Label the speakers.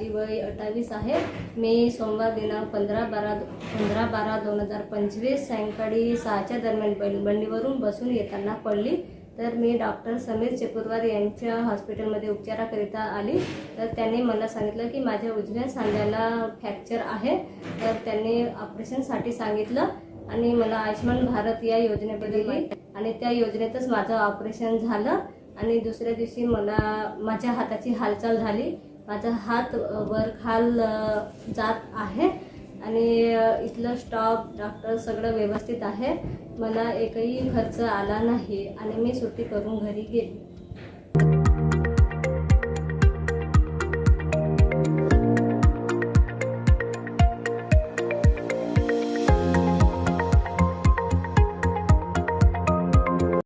Speaker 1: माझी वय 28 आहे। मी सोमवार दिनांक 15/12/2025 सायंकाळी 6च्या दरम्यान बैलबंडीवरून बसून येताना पडली। तर मी डॉक्टर समीर चेपुरवार यांच्या हॉस्पिटलमध्ये उपचाराकरिता आली। तर त्यांनी मला सांगितलं की माझ्या उजव्या सांध्याला फ्रॅक्चर आहे। तर त्यांनी ऑपरेशनसाठी सांगितलं आणि मला आयुष्मान भारत या योजनेबद्दल आणि त्या योजनेतच माझं ऑपरेशन झालं। आणि दुसऱ्या दिवशी मला माझ्या हाताची हालचाल झाली। माझा हात वर खाल जात आहे आणि इथलं स्टॉप डॉक्टर सगळं व्यवस्थित आहे। मला एकही खर्च आला नाही आणि मी सुट्टी करून घरी गेली।